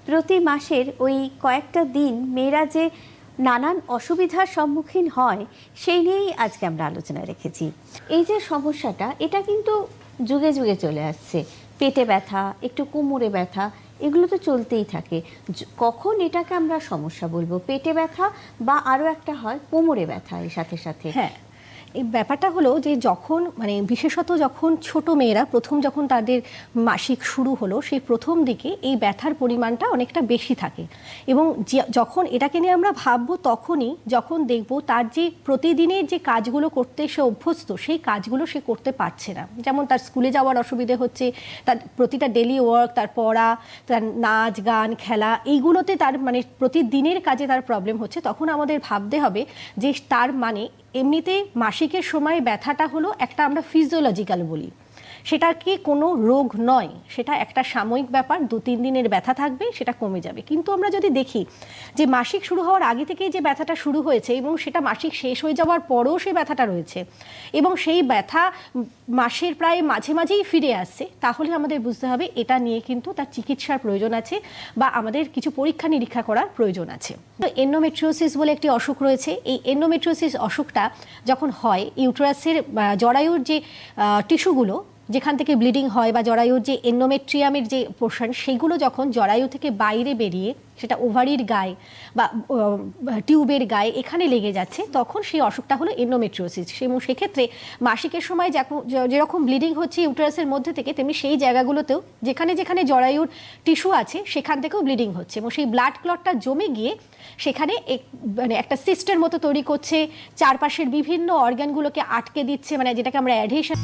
প্রতি মাসের ওই কয়েকটা দিন মেয়েরা যে নানান অসুবিধার সম্মুখীন হয় সেই নিয়েই আজকে আমরা আলোচনা রেখেছি। এই যে সমস্যাটা, এটা কিন্তু যুগে যুগে চলে আসছে। পেটে ব্যথা, একটু কোমরে ব্যথা, এগুলো তো চলতেই থাকে। কখন এটাকে আমরা সমস্যা বলবো? পেটে ব্যথা বা আরও একটা হয় কোমরে ব্যথা এর সাথে সাথে। হ্যাঁ, এই ব্যাপারটা হলো যে যখন বিশেষত যখন ছোট মেয়েরা যখন তাদের মাসিক শুরু হলো, সেই প্রথম দিকে এই ব্যথার পরিমাণটা অনেকটা বেশি থাকে। এবং যখন এটাকে নিয়ে আমরা ভাববো তখনই যখন দেখবো তার যে প্রতিদিনের যে কাজগুলো করতে সে অভ্যস্ত, সেই কাজগুলো সে করতে পারছে না। যেমন তার স্কুলে যাওয়ার অসুবিধে হচ্ছে, তার প্রতিটা ডেলি ওয়ার্ক, তার পড়া, তার নাচ গান খেলা, এইগুলোতে তার প্রতিদিনের কাজে তার প্রবলেম হচ্ছে। তখন আমাদের ভাবতে হবে যে তার এমনিতে মাসিকের সময় ব্যথাটা হলো একটা আমরা ফিজিওলজিক্যাল বলি, সেটা কি কোনো রোগ নয়, সেটা একটা সাময়িক ব্যাপার। 2-3 দিনের ব্যথা থাকবে, সেটা কমে যাবে। কিন্তু আমরা যদি দেখি যে মাসিক শুরু হওয়ার আগে থেকেই যে ব্যথাটা শুরু হয়েছে এবং সেটা মাসিক শেষ হয়ে যাওয়ার পরেও সেই ব্যথাটা রয়েছে এবং সেই ব্যথা মাসের প্রায় মাঝে মাঝেই ফিরে আসছে, তাহলে আমাদের বুঝতে হবে এটা নিয়ে কিন্তু তার চিকিৎসার প্রয়োজন আছে বা আমাদের কিছু পরীক্ষা নিরীক্ষা করার প্রয়োজন আছে। তো এন্ডোমেট্রিওসিস বলে একটি অসুখ রয়েছে। এই এন্ডোমেট্রিওসিস অসুখটা যখন হয়, ইউটেরাসের জরায়ুর যে টিস্যুগুলো যেখান থেকে ব্লিডিং হয় বা জরায়ুর যে এন্ডোমেট্রিয়ামের যে পোর্শন, সেগুলো যখন জরায়ু থেকে বাইরে বেরিয়ে সেটা ওভারির গায়ে বা টিউবের গায়ে এখানে লেগে যাচ্ছে, তখন সেই অসুখটা হলো এন্ডোমেট্রিওসিস। এবং সেক্ষেত্রে মাসিকের সময় যেরকম ব্লিডিং হচ্ছে ইউটেরাসের মধ্যে থেকে, তেমনি সেই জায়গাগুলোতেও যেখানে যেখানে জরায়ুর টিস্যু আছে সেখান থেকেও ব্লিডিং হচ্ছে এবং সেই ব্লাড ক্লটটা জমে গিয়ে সেখানে একটা সিস্টের মতো তৈরি করছে, চারপাশের বিভিন্ন অর্গানগুলোকে আটকে দিচ্ছে, যেটাকে আমরা অ্যাডহেশন